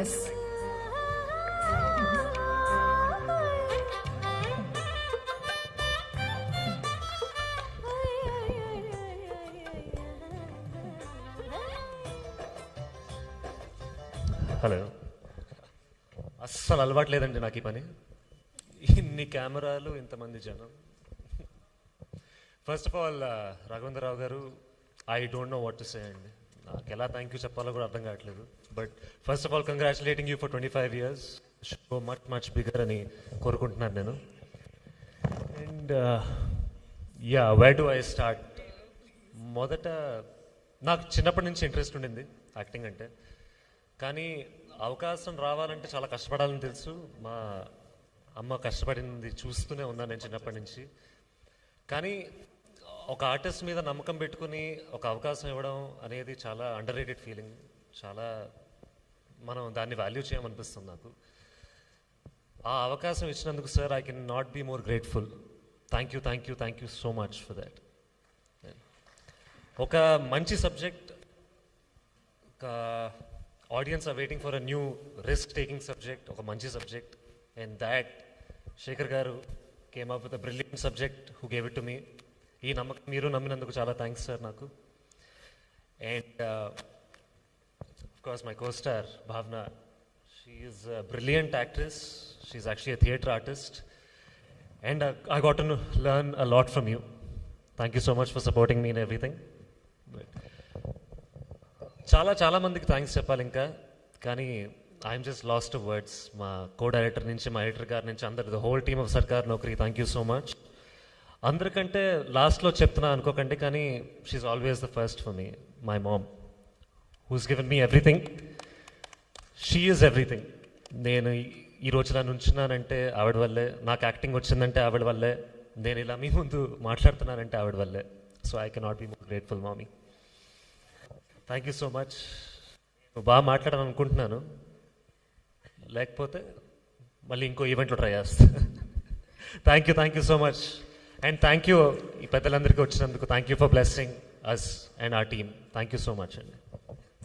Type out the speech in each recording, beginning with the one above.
Yes. Hello. అస్సలు అలవాటు లేదండి నాకు ఈ పని. ఇన్ని కెమెరాలు, ఇంతమంది జనం. ఫస్ట్ ఆఫ్ ఆల్ రాఘవేంద్రరావు గారు, I don't know what to say అండి. నాకు ఎలా థ్యాంక్ యూ చెప్పాలో కూడా అర్థం కావట్లేదు. But first of all congratulating you for 25 years. Show much bigger అని కోరుకుంటున్నాను నేను. And yeah, wear do I start? మొదట నాకు చిన్నప్పటి నుంచి ఇంట్రెస్ట్ ఉండింది యాక్టింగ్ అంటే. కానీ అవకాశం రావాలంటే చాలా కష్టపడాలని తెలుసు. మా అమ్మ కష్టపడింది చూస్తూనే ఉన్నాను నేను చిన్నప్పటి నుంచి. కానీ ఒక ఆర్టిస్ట్ మీద నమ్మకం పెట్టుకుని ఒక అవకాశం ఇవ్వడం అనేది చాలా అండర్ రేటెడ్ ఫీలింగ్. చాలా మనం దాన్ని వాల్యూ చేయమనిపిస్తుంది నాకు. ఆ అవకాశం ఇచ్చినందుకు sir, I can not be more grateful. Thank you so much for that. ఒక మంచి సబ్జెక్ట్, ఒక audience are waiting for a new risk taking subject, ఒక మంచి సబ్జెక్ట్. అండ్ దాట్ శేఖర్ గారు came up with a brilliant subject who gave it to me. ఈ నమ్మకం మీరు నమ్మినందుకు చాలా థ్యాంక్స్ సార్ నాకు. And course my costar Bhavana, she is a brilliant actress. She is actually a theatre artist. And I got to learn a lot from you. Thank you so much for supporting me in everything. చాలా మందికి thanks చెప్పాలి ఇంకా, కానీ I'm just last of words. మా co director నుంచి, మా editor గారి నుంచి, అందరు, the whole team of Sarkar Naukri, thank you so much. అందరికంటే లాస్ట్లో చెప్తున్నా అనుకోకండి, కానీ she's always the first for me. My mom who's given me everything. She is everything. నేను ఈ రోజు ఇలా నుంచున్నానంటే ఆవిడ వల్లే. నాకు యాక్టింగ్ వచ్చిందంటే ఆవిడ వల్లే. నేను ఇలా మీ ముందు మాట్లాడుతున్నానంటే ఆవిడ వల్లే. So I can not be more grateful మామీ. Thank you so much. నువ్వు బాగా మాట్లాడాలని అనుకుంటున్నాను, లేకపోతే మళ్ళీ ఇంకో ఈవెంట్లో ట్రై చేస్తా. Thank you so much. And thank you ఈ పెద్దలందరికీ వచ్చినందుకు. Thank you for blessing us and our team. Thank you so much అండి.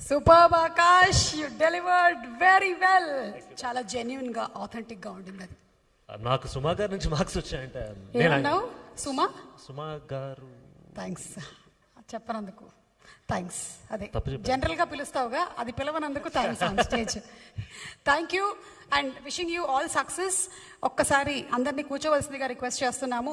Superb Akash, you delivered very well. చాలా జెన్యున్ గా, ఆథెంటిక్ గా ఉండింది అది. నాకు సుమా గారి నుంచి మార్క్స్ వచ్చాయంటే ఏమన్నావు? సుమా గారు థ్యాంక్స్ చెప్పనందుకు. థ్యాంక్స్. అదే తప్పు చెప్పాను. జనరల్ గా పిలుస్తావుగా, అది పిలవనందుకు thanks on stage. Thank you and wishing you all success. ఒక్కసారి అందరినీ కూర్చోవలసిందిగా రిక్వెస్ట్ చేస్తున్నాము.